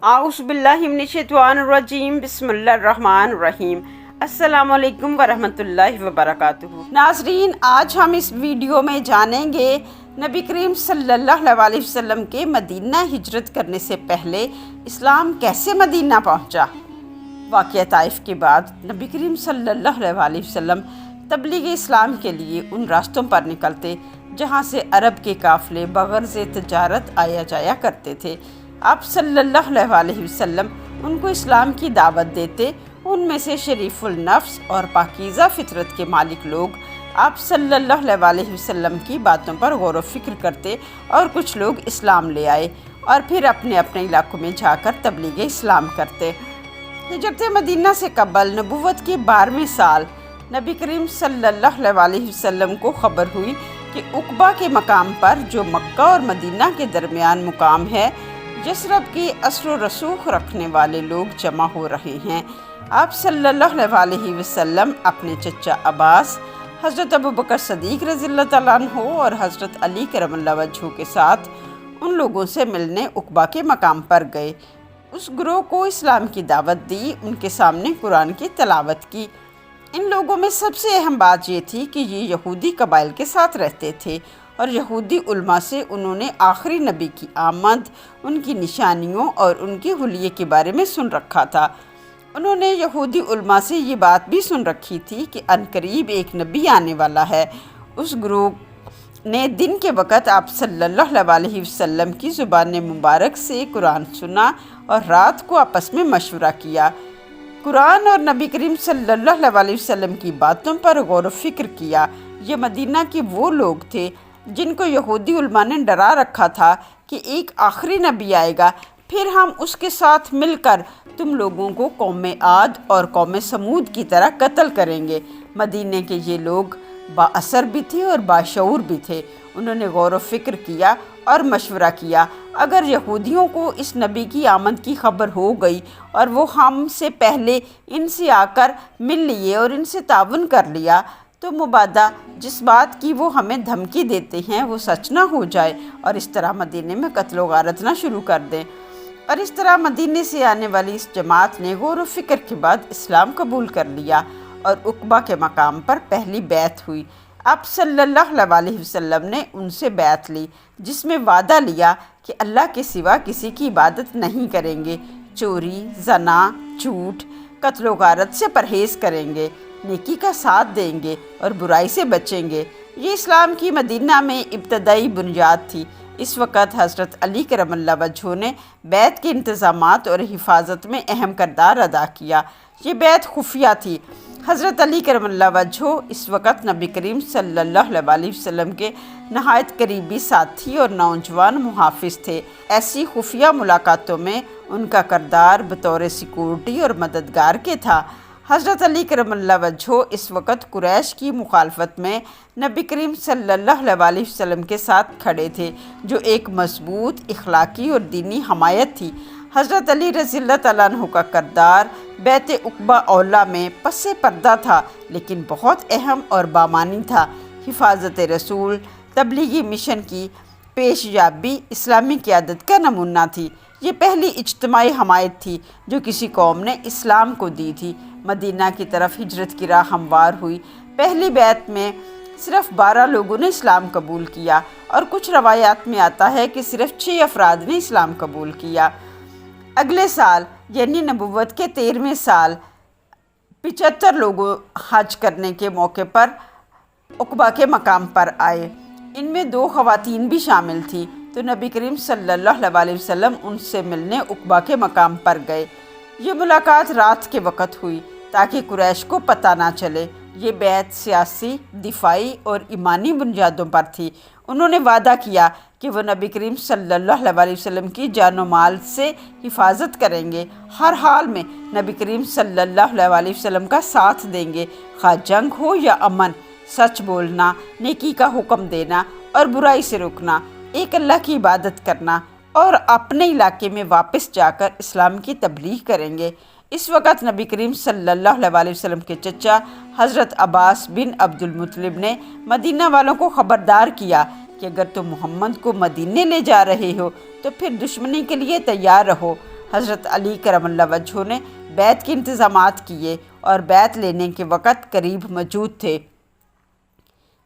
आउज़ बिल्लाहि मिनश्शैतानिर्रजीम बिस्मिल्लाहिर्रहमानिर्रहीम। अस्सलाम वालेकुम वरहमतुल्लाहि वबरकातुहू। नाज़रीन, आज हम इस वीडियो में जानेंगे नबी करीम सल्लल्लाहु अलैहि वसल्लम के मदीना हिजरत करने से पहले इस्लाम कैसे मदीना पहुंचा। वाक़या ताइफ के बाद नबी करीम सल्लल्लाहु अलैहि वसल्लम तबलीग इस्लाम के लिए उन रास्तों पर निकलते जहाँ से अरब के काफ़िले बग़र्ज़ तिजारत आया जाया करते थे। आप सल्लल्लाहु अलैहि वसल्लम उनको इस्लाम की दावत देते। उनमें से शरीफुल नफ्स और पाकीज़ा फितरत के मालिक लोग आप सल्लल्लाहु अलैहि वसल्लम की बातों पर गौर व फिक्र करते और कुछ लोग इस्लाम ले आए और फिर अपने अपने इलाकों में जाकर तबलीग इस्लाम करते। हिजरत मदीना से कबल नबुव्वत के 12वें साल नबी करीम सल्लल्लाहु अलैहि वसल्लम को खबर हुई कि उक़बा के मकाम पर, जो मक्का और मदीना के दरमियान मुकाम है, यसरब के असर व रसूख रखने वाले लोग जमा हो रहे हैं। आप सल्लल्लाहु अलैहि वसल्लम अपने चचा अब्बास, हज़रत अबू बकर सदीक़ रज़ियल्लाहु तआला अन्हु और हज़रत अली करमल्लाहु वजहू के साथ उन लोगों से मिलने उक़बा के मकाम पर गए। उस ग्रोह को इस्लाम की दावत दी, उनके सामने कुरान की तिलावत की। इन लोगों में सबसे अहम बात ये थी कि ये यहूदी कबाइल के साथ रहते थे और यहूदी उलमा से उन्होंने आखिरी नबी की आमद, उनकी निशानियों और उनके हुलिये के बारे में सुन रखा था। उन्होंने यहूदी उलमा से ये बात भी सुन रखी थी कि अनकरीब एक नबी आने वाला है। उस ग्रुप ने दिन के वक़्त आप सल्लल्लाहु अलैहि वसल्लम की ज़ुबान मुबारक से कुरान सुना और रात को आपस में मशवरा किया। कुरान और नबी करीम सल्लल्लाहु अलैहि वसल्लम की बातों पर गौर व फिक्र किया। ये मदीना के वो लोग थे जिनको यहूदी उलमा ने डरा रखा था कि एक आखिरी नबी आएगा, फिर हम उसके साथ मिलकर तुम लोगों को कौम आद और कौम समूद की तरह कत्ल करेंगे। मदीने के ये लोग बाअसर भी थे और बाशऊर भी थे। उन्होंने गौर व फिक्र किया और मशवरा किया, अगर यहूदियों को इस नबी की आमद की खबर हो गई और वो हमसे पहले इनसे आकर मिल लिए और इनसे ताउन कर लिया, तो मुबादा जिस बात की वो हमें धमकी देते हैं वो सच ना हो जाए और इस तरह मदीने में कत्ल व गारत ना शुरू कर दें। और इस तरह मदीने से आने वाली इस जमात ने गौर व फिक्र के बाद इस्लाम कबूल कर लिया और उक़बा के मकाम पर पहली बैत हुई। आप सल्लल्लाहु अलैहि वसल्लम ने उनसे बैत ली, जिसमें वादा लिया कि अल्लाह के सिवा किसी की इबादत नहीं करेंगे, चोरी, जना, झूठ, कत्ल व गारत से परहेज़ करेंगे, नेकी का साथ देंगे और बुराई से बचेंगे। ये इस्लाम की मदीना में इब्तदाई बुनियाद थी। इस वक़्त हज़रत अली करमल्लाहु वजहू ने बैत के इंतज़ामात और हिफाजत में अहम किरदार अदा किया। ये बैत खुफिया थी। हज़रत अली करमल्लाहु वजहू इस वक़्त नबी करीम सल्लल्लाहु अलैहि वसल्लम के नहायत करीबी साथी और नौजवान मुहाफ़िज़ थे। ऐसी खुफिया मुलाकातों में उनका किरदार बतौर सिक्योरिटी और मददगार के था। हज़रत अली करमल्लाहु वजहू इस वक़्त कुरैश की मुखालफत में नबी करीम सल्लल्लाहु अलैहि वसल्लम के साथ खड़े थे, जो एक मजबूत इखलाकी और दीनी हमायत थी। हज़रत अली रज़ियल्लाहु तआला अन्हु का किरदार बैत उक़बा औला में पस्से पर्दा था, लेकिन बहुत अहम और बामानी था। हिफाजत रसूल, तबलीगी मिशन की पेशयाबी इस्लामी क़यादत का नमूना थी। ये पहली इज्तिमाई हमायत थी जो किसी कौम ने इस्लाम को दी थी। मदीना की तरफ हिजरत की राह हमवार हुई। पहली बैत में सिर्फ 12 लोगों ने इस्लाम कबूल किया और कुछ रवायात में आता है कि सिर्फ 6 अफराद ने इस्लाम कबूल किया। अगले साल यानी नबुव्वत के 13वें साल 75 लोगों हज करने के मौके पर उक़बा के मकाम पर आए। इनमें 2 ख़वातीन भी शामिल थी, तो नबी करीम सल्लल्लाहु अलैहि वसल्लम उनसे मिलने उक़बा के मकाम पर गए। ये मुलाकात रात के वक़्त हुई ताकि कुरैश को पता ना चले। ये बैत सियासी, दिफाई और ईमानी बुनियादों पर थी। उन्होंने वादा किया कि वो नबी करीम सल्लल्लाहु अलैहि वसल्लम की जान व माल से हिफाजत करेंगे, हर हाल में नबी करीम सल्लल्लाहु अलैहि वसल्लम का साथ देंगे, खा जंग हो या अमन। सच बोलना, नेकी का हुक्म देना और बुराई से रुकना, एक अल्लाह की इबादत करना और अपने इलाके में वापस जाकर इस्लाम की तबलीग करेंगे। इस वक़्त नबी करीम सल्लल्लाहु अलैहि वसल्लम के चचा हज़रत अब्बास बिन अब्दुल मुत्तलिब ने मदीना वालों को ख़बरदार किया कि अगर तुम मोहम्मद को मदीने ले जा रहे हो तो फिर दुश्मनी के लिए तैयार रहो। حضرت علی کرم اللہ وجہہ نے بیعت کے انتظامات کیے اور بیعت لینے کے وقت قریب موجود تھے۔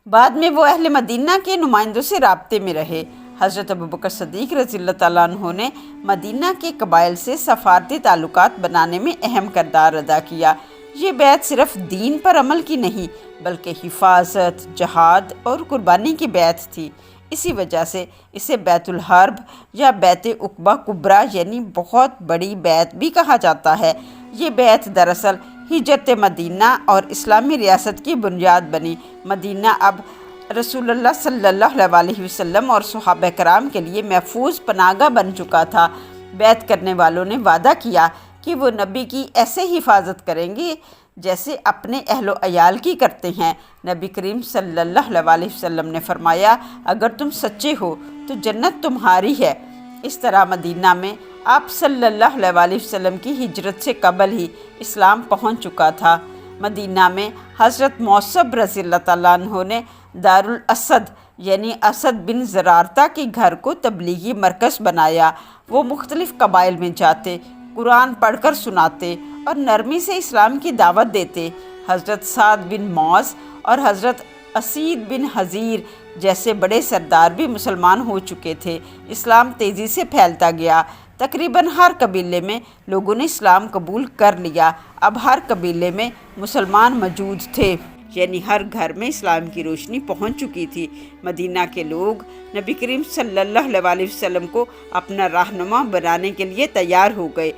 بعد میں وہ اہل مدینہ کے نمائندوں سے رابطے میں رہے۔ حضرت ابوبکر صدیق رضی اللہ تعالیٰ عنہ نے مدینہ کے قبائل سے سفارتی تعلقات بنانے میں اہم کردار ادا کیا۔ یہ بیعت صرف دین پر عمل کی نہیں بلکہ حفاظت، جہاد اور قربانی کی بیعت تھی۔ اسی وجہ سے اسے بیعت الحرب یا بیعت عقبہ کبریٰ یعنی بہت بڑی بیعت بھی کہا جاتا ہے۔ یہ بیعت دراصل ہجرت مدینہ اور اسلامی ریاست کی بنیاد بنی۔ مدینہ اب رسول اللہ صلی اللہ علیہ وسلم اور صحابہ کرام کے لیے محفوظ پناہ گاہ بن چکا تھا۔ بیعت کرنے والوں نے وعدہ کیا کہ وہ نبی کی ایسے حفاظت کریں گے جیسے اپنے اہل و عیال کی کرتے ہیں۔ نبی کریم صلی اللہ علیہ وسلم نے فرمایا، اگر تم سچے ہو تو جنت تمہاری ہے۔ اس طرح مدینہ میں آپ صلی اللہ علیہ وسلم کی ہجرت سے قبل ہی اسلام پہنچ چکا تھا۔ مدینہ میں حضرت موصب رضی اللہ تعالیٰ عنہ نے دارالاسد یعنی اسد بن زرارہ کے گھر کو تبلیغی مرکز بنایا۔ وہ مختلف قبائل میں جاتے، قرآن پڑھ کر سناتے اور نرمی سے اسلام کی دعوت دیتے۔ حضرت سعد بن معاذ اور حضرت اسید بن حضیر جیسے بڑے سردار بھی مسلمان ہو چکے تھے۔ اسلام تیزی سے پھیلتا گیا۔ تقریباً ہر قبیلے میں لوگوں نے اسلام قبول کر لیا۔ اب ہر قبیلے میں مسلمان موجود تھے، یعنی ہر گھر میں اسلام کی روشنی پہنچ چکی تھی۔ مدینہ کے لوگ نبی کریم صلی اللہ علیہ وسلم کو اپنا رہنما بنانے کے لیے تیار ہو گئے۔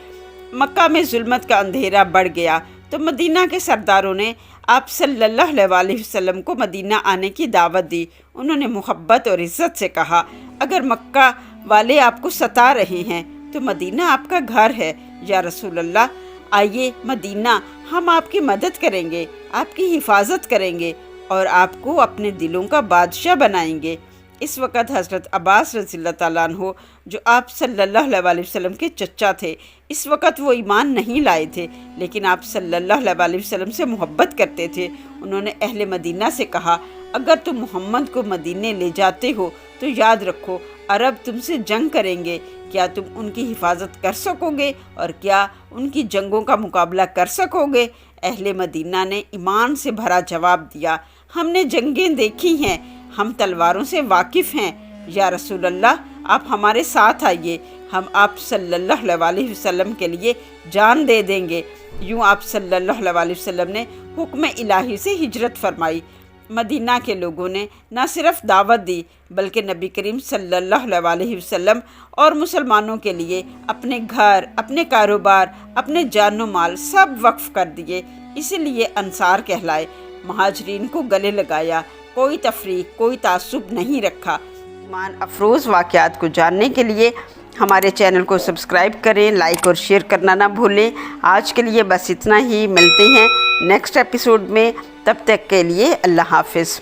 مکہ میں ظلمت کا اندھیرا بڑھ گیا تو مدینہ کے سرداروں نے آپ صلی اللہ علیہ وسلم کو مدینہ آنے کی دعوت دی۔ انہوں نے محبت اور عزت سے کہا، اگر مکہ والے آپ کو ستا رہے ہیں تو مدینہ آپ کا گھر ہے۔ یا رسول اللہ، آئیے مدینہ، ہم آپ کی مدد کریں گے، آپ کی حفاظت کریں گے اور آپ کو اپنے دلوں کا بادشاہ بنائیں گے۔ اس وقت حضرت عباس رضی اللہ تعالیٰ عنہ جو آپ صلی اللہ علیہ وسلم کے چچا تھے، اس وقت وہ ایمان نہیں لائے تھے لیکن آپ صلی اللہ علیہ وسلم سے محبت کرتے تھے۔ انہوں نے اہل مدینہ سے کہا، اگر تم محمد کو مدینے لے جاتے ہو تو یاد رکھو عرب تم سے جنگ کریں گے۔ کیا تم ان کی حفاظت کر سکو گے اور کیا ان کی جنگوں کا مقابلہ کر سکو گے؟ اہل مدینہ نے ایمان سے بھرا جواب دیا، ہم نے جنگیں دیکھی ہیں، ہم تلواروں سے واقف ہیں۔ یا رسول اللہ، آپ ہمارے ساتھ آئیے، ہم آپ صلی اللہ علیہ وسلم کے لیے جان دے دیں گے۔ یوں آپ صلی اللہ علیہ وسلم نے حکم الہی سے ہجرت فرمائی۔ مدینہ کے لوگوں نے نہ صرف دعوت دی بلکہ نبی کریم صلی اللہ علیہ وسلم اور مسلمانوں کے لیے اپنے گھر، اپنے کاروبار، اپنے جان و مال سب وقف کر دیے۔ اسی لیے انصار کہلائے۔ مہاجرین کو گلے لگایا، کوئی تفریق، کوئی تعصب نہیں رکھا۔ ایمان افروز واقعات کو جاننے کے لیے ہمارے چینل کو سبسکرائب کریں، لائک اور شیئر کرنا نہ بھولیں۔ آج کے لیے بس اتنا ہی، ملتے ہیں نیکسٹ ایپیسوڈ میں، تب تک کے لیے اللہ حافظ۔